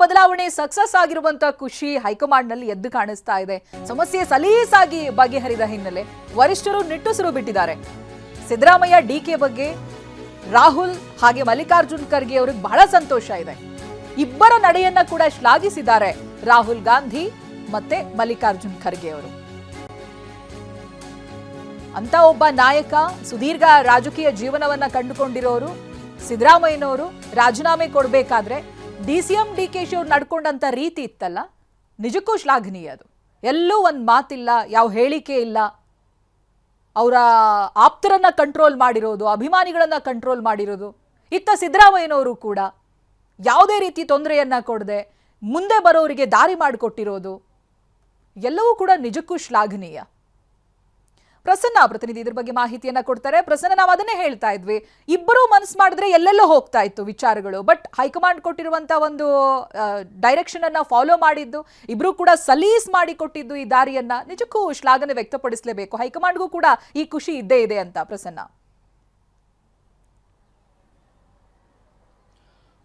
ಬದಲಾವಣೆ ಸಕ್ಸಸ್ ಆಗಿರುವಂತ ಖುಷಿ ಹೈಕಮಾಂಡ್ ನಲ್ಲಿ ಎದ್ದು ಕಾಣಿಸ್ತಾ ಇದೆ. ಸಮಸ್ಯೆ ಸಲೀಸಾಗಿ ಬಗೆಹರಿದ ಹಿನ್ನೆಲೆ ವರಿಷ್ಠರು ನಿಟ್ಟುಸಿರು ಬಿಟ್ಟಿದ್ದಾರೆ. ಸಿದ್ದರಾಮಯ್ಯ ಡಿಕೆ ಬಗ್ಗೆ ರಾಹುಲ್ ಹಾಗೆ ಮಲ್ಲಿಕಾರ್ಜುನ್ ಖರ್ಗೆ ಅವರಿಗೆ ಬಹಳ ಸಂತೋಷ ಇದೆ. ಇಬ್ಬರ ನಡೆಯನ್ನ ಕೂಡ ಶ್ಲಾಘಿಸಿದ್ದಾರೆ ರಾಹುಲ್ ಗಾಂಧಿ ಮತ್ತೆ ಮಲ್ಲಿಕಾರ್ಜುನ್ ಖರ್ಗೆ ಅವರು. ಅಂತ ಒಬ್ಬ ನಾಯಕ, ಸುದೀರ್ಘ ರಾಜಕೀಯ ಜೀವನವನ್ನ ಕಂಡುಕೊಂಡಿರೋರು ಸಿದ್ದರಾಮಯ್ಯನವರು ರಾಜೀನಾಮೆ ಕೊಡಬೇಕಾದ್ರೆ ಡಿಸಿಎಂ ಡಿಕೆಶಿ ಅವ್ರು ನಡ್ಕೊಂಡಂತ ರೀತಿ ಇತ್ತಲ್ಲ, ನಿಜಕ್ಕೂ ಶ್ಲಾಘನೀಯ. ಅದು ಎಲ್ಲೂ ಒಂದು ಮಾತಿಲ್ಲ, ಯಾವ ಹೇಳಿಕೆ ಇಲ್ಲ. ಅವರ ಆಪ್ತರನ್ನ ಕಂಟ್ರೋಲ್ ಮಾಡಿರೋದು, ಅಭಿಮಾನಿಗಳನ್ನ ಕಂಟ್ರೋಲ್ ಮಾಡಿರೋದು. ಇತ್ತ ಸಿದ್ದರಾಮಯ್ಯನವರು ಕೂಡ ಯಾವುದೇ ರೀತಿ ತೊಂದರೆಯನ್ನ ಕೊಡದೆ ಮುಂದೆ ಬರೋರಿಗೆ ದಾರಿ ಮಾಡಿಕೊಟ್ಟಿರೋದು ಎಲ್ಲವೂ ಕೂಡ ನಿಜಕ್ಕೂ ಶ್ಲಾಘನೀಯ. ಪ್ರಸನ್ನ ಪ್ರತಿನಿಧಿ ಇದ್ರ ಬಗ್ಗೆ ಮಾಹಿತಿಯನ್ನ ಕೊಡ್ತಾರೆ. ಪ್ರಸನ್ನ, ನಾವು ಅದನ್ನೇ ಹೇಳ್ತಾ ಇದ್ವಿ, ಇಬ್ಬರು ಮನಸ್ಸು ಮಾಡಿದ್ರೆ ಎಲ್ಲೆಲ್ಲೋ ಹೋಗ್ತಾ ಇತ್ತು ವಿಚಾರಗಳು. ಬಟ್ ಹೈಕಮಾಂಡ್ ಕೊಟ್ಟಿರುವಂತ ಒಂದು ಡೈರೆಕ್ಷನ್ ಅನ್ನ ಫಾಲೋ ಮಾಡಿದ್ದು, ಇಬ್ರು ಕೂಡ ಸಲೀಸ್ ಮಾಡಿ ಕೊಟ್ಟಿದ್ದು ಈ ದಾರಿಯನ್ನ ನಿಜಕ್ಕೂ ಶ್ಲಾಘನೆ ವ್ಯಕ್ತಪಡಿಸಲೇಬೇಕು. ಹೈಕಮಾಂಡ್ಗೂ ಕೂಡ ಈ ಖುಷಿ ಇದ್ದೇ ಇದೆ ಅಂತ. ಪ್ರಸನ್ನ.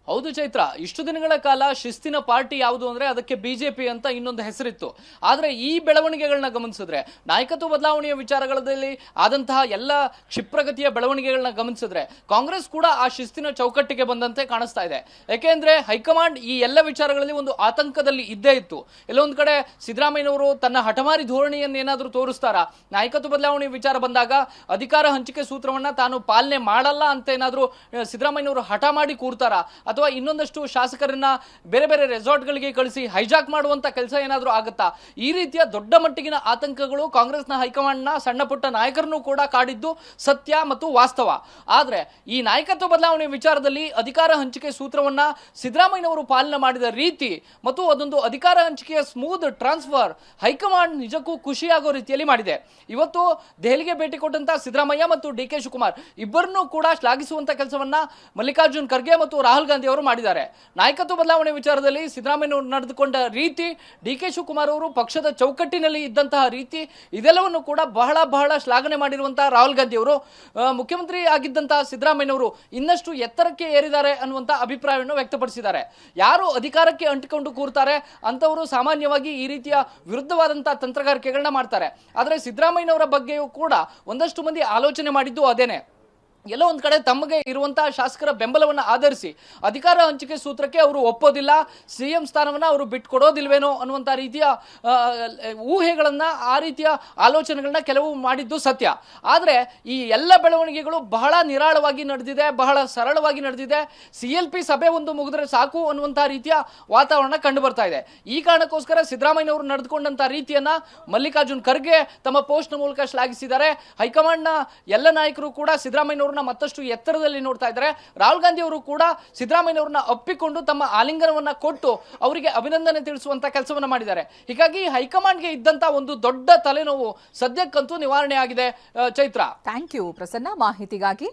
ಹೌದು ಚೈತ್ರ, ಇಷ್ಟು ದಿನಗಳ ಕಾಲ ಶಿಸ್ತಿನ ಪಾರ್ಟಿ ಯಾವುದು ಅಂದ್ರೆ ಅದಕ್ಕೆ ಬಿಜೆಪಿ ಅಂತ ಇನ್ನೊಂದು ಹೆಸರಿತ್ತು. ಆದ್ರೆ ಈ ಬೆಳವಣಿಗೆಗಳನ್ನ ಗಮನಿಸಿದ್ರೆ, ನಾಯಕತ್ವ ಬದಲಾವಣೆಯ ವಿಚಾರಗಳಲ್ಲಿ ಆದಂತಹ ಎಲ್ಲ ಕ್ಷಿಪ್ರಗತಿಯ ಬೆಳವಣಿಗೆಗಳನ್ನ ಗಮನಿಸಿದ್ರೆ ಕಾಂಗ್ರೆಸ್ ಕೂಡ ಆ ಶಿಸ್ತಿನ ಚೌಕಟ್ಟಿಗೆ ಬಂದಂತೆ ಕಾಣಿಸ್ತಾ ಇದೆ. ಯಾಕೆಂದ್ರೆ ಹೈಕಮಾಂಡ್ ಈ ಎಲ್ಲ ವಿಚಾರಗಳಲ್ಲಿ ಒಂದು ಆತಂಕದಲ್ಲಿ ಇದ್ದೇ ಇತ್ತು. ಎಲ್ಲೊಂದು ಕಡೆ ಸಿದ್ದರಾಮಯ್ಯನವರು ತನ್ನ ಹಠಮಾರಿ ಧೋರಣೆಯನ್ನು ಏನಾದರೂ ತೋರಿಸ್ತಾರ, ನಾಯಕತ್ವ ಬದಲಾವಣೆ ವಿಚಾರ ಬಂದಾಗ ಅಧಿಕಾರ ಹಂಚಿಕೆ ಸೂತ್ರವನ್ನ ತಾನು ಪಾಲನೆ ಮಾಡಲ್ಲ ಅಂತ ಏನಾದರೂ ಸಿದ್ದರಾಮಯ್ಯನವರು ಹಠ ಮಾಡಿ ಕೂರ್ತಾರ, ಅಥವಾ ಇನ್ನೊಂದಷ್ಟು ಶಾಸಕರನ್ನ ಬೇರೆ ಬೇರೆ ರೆಸಾರ್ಟ್ಗಳಿಗೆ ಕಳಿಸಿ ಹೈಜಾಕ್ ಮಾಡುವಂತ ಕೆಲಸ ಏನಾದರೂ ಆಗುತ್ತಾ? ಈ ರೀತಿಯ ದೊಡ್ಡ ಮಟ್ಟಿಗಿನ ಆತಂಕಗಳು ಕಾಂಗ್ರೆಸ್ನ ಹೈಕಮಾಂಡ್ನ ಸಣ್ಣ ಪುಟ್ಟ ನಾಯಕರನ್ನು ಕೂಡ ಕಾಡಿದ್ದು ಸತ್ಯ ಮತ್ತು ವಾಸ್ತವ. ಆದ್ರೆ ಈ ನಾಯಕತ್ವ ಬದಲಾವಣೆ ವಿಚಾರದಲ್ಲಿ ಅಧಿಕಾರ ಹಂಚಿಕೆ ಸೂತ್ರವನ್ನ ಸಿದ್ದರಾಮಯ್ಯನವರು ಪಾಲನೆ ಮಾಡಿದ ರೀತಿ ಮತ್ತು ಅದೊಂದು ಅಧಿಕಾರ ಹಂಚಿಕೆಯ ಸ್ಮೂತ್ ಟ್ರಾನ್ಸ್ಫರ್ ಹೈಕಮಾಂಡ್ ನಿಜಕ್ಕೂ ಖುಷಿಯಾಗೋ ರೀತಿಯಲ್ಲಿ ಮಾಡಿದೆ. ಇವತ್ತು ದೆಹಲಿಗೆ ಭೇಟಿ ಕೊಟ್ಟಂತ ಸಿದ್ದರಾಮಯ್ಯ ಮತ್ತು ಡಿ ಕೆ ಶಿವಕುಮಾರ್ ಇಬ್ಬರನ್ನೂ ಕೂಡ ಶ್ಲಾಘಿಸುವಂತ ಕೆಲಸವನ್ನ ಮಲ್ಲಿಕಾರ್ಜುನ್ ಖರ್ಗೆ ಮತ್ತು ರಾಹುಲ್ ಗಾಂಧಿ ಅವರು ಮಾಡಿದ್ದಾರೆ. ನಾಯಕತ್ವ ಬದಲಾವಣೆ ವಿಚಾರದಲ್ಲಿ ಸಿದ್ದರಾಮಯ್ಯನವರು ನಡೆದುಕೊಂಡ ರೀತಿ, ಡಿ ಕೆ ಶಿವಕುಮಾರ್ ಅವರು ಪಕ್ಷದ ಚೌಕಟ್ಟಿನಲ್ಲಿ ಇದ್ದಂತಹ ರೀತಿ, ಇದೆಲ್ಲವನ್ನು ಕೂಡ ಬಹಳ ಬಹಳ ಶ್ಲಾಘನೆ ಮಾಡಿರುವಂತಹ ರಾಹುಲ್ ಗಾಂಧಿ ಅವರು ಮುಖ್ಯಮಂತ್ರಿ ಆಗಿದ್ದಂತಹ ಸಿದ್ದರಾಮಯ್ಯನವರು ಇನ್ನಷ್ಟು ಎತ್ತರಕ್ಕೆ ಏರಿದ್ದಾರೆ ಅನ್ನುವಂಥ ಅಭಿಪ್ರಾಯವನ್ನು ವ್ಯಕ್ತಪಡಿಸಿದ್ದಾರೆ. ಯಾರು ಅಧಿಕಾರಕ್ಕೆ ಅಂಟಿಕೊಂಡು ಕೂರ್ತಾರೆ ಅಂತವರು ಸಾಮಾನ್ಯವಾಗಿ ಈ ರೀತಿಯ ವಿರುದ್ಧವಾದಂತಹ ತಂತ್ರಗಾರಿಕೆಗಳನ್ನ ಮಾಡ್ತಾರೆ. ಆದರೆ ಸಿದ್ದರಾಮಯ್ಯನವರ ಬಗ್ಗೆಯೂ ಕೂಡ ಒಂದಷ್ಟು ಮಂದಿ ಆಲೋಚನೆ ಮಾಡಿದ್ದು ಅದೇನೆ. ಎಲ್ಲೋ ಒಂದು ಕಡೆ ತಮಗೆ ಇರುವಂತಹ ಶಾಸಕರ ಬೆಂಬಲವನ್ನು ಆಧರಿಸಿ ಅಧಿಕಾರ ಹಂಚಿಕೆ ಸೂತ್ರಕ್ಕೆ ಅವರು ಒಪ್ಪೋದಿಲ್ಲ, ಸಿಎಂ ಸ್ಥಾನವನ್ನು ಅವರು ಬಿಟ್ಕೊಡೋದಿಲ್ವೇನೋ ಅನ್ನುವಂಥ ರೀತಿಯ ಊಹೆಗಳನ್ನು, ಆ ರೀತಿಯ ಆಲೋಚನೆಗಳನ್ನ ಕೆಲವು ಮಾಡಿದ್ದು ಸತ್ಯ. ಆದರೆ ಈ ಎಲ್ಲ ಬೆಳವಣಿಗೆಗಳು ಬಹಳ ನಿರಾಳವಾಗಿ ನಡೆದಿದೆ, ಬಹಳ ಸರಳವಾಗಿ ನಡೆದಿದೆ. CLP ಸಭೆ ಒಂದು ಮುಗಿದ್ರೆ ಸಾಕು ಅನ್ನುವಂಥ ರೀತಿಯ ವಾತಾವರಣ ಕಂಡು ಬರ್ತಾ ಇದೆ. ಈ ಕಾರಣಕ್ಕೋಸ್ಕರ ಸಿದ್ದರಾಮಯ್ಯನವರು ನಡೆದುಕೊಂಡಂಥ ರೀತಿಯನ್ನ ಮಲ್ಲಿಕಾರ್ಜುನ್ ಖರ್ಗೆ ತಮ್ಮ ಪೋಸ್ಟ್ನ ಮೂಲಕ ಶ್ಲಾಘಿಸಿದ್ದಾರೆ. ಹೈಕಮಾಂಡ್ನ ಎಲ್ಲ ನಾಯಕರು ಕೂಡ ಸಿದ್ದರಾಮಯ್ಯನವರು ಮತ್ತಷ್ಟು ಎತ್ತರದಲ್ಲಿ ನೋಡ್ತಾ ಇದ್ದಾರೆ. ರಾಹುಲ್ ಗಾಂಧಿ ಅವರು ಕೂಡ ಸಿದ್ದರಾಮಯ್ಯನವರನ್ನ ಅಪ್ಪಿಕೊಂಡು ತಮ್ಮ ಆಲಿಂಗನವನ್ನ ಕೊಟ್ಟು ಅವರಿಗೆ ಅಭಿನಂದನೆ ತಿಳಿಸುವಂತ ಕೆಲಸವನ್ನ ಮಾಡಿದ್ದಾರೆ. ಹೀಗಾಗಿ ಹೈಕಮಾಂಡ್ಗೆ ಇದ್ದಂತ ಒಂದು ದೊಡ್ಡ ತಲೆನೋವು ಸದ್ಯಕ್ಕಂತೂ ನಿವಾರಣೆ ಆಗಿದೆ. ಚೈತ್ರ, ಥ್ಯಾಂಕ್ ಯು ಪ್ರಸನ್ನ ಮಾಹಿತಿಗಾಗಿ.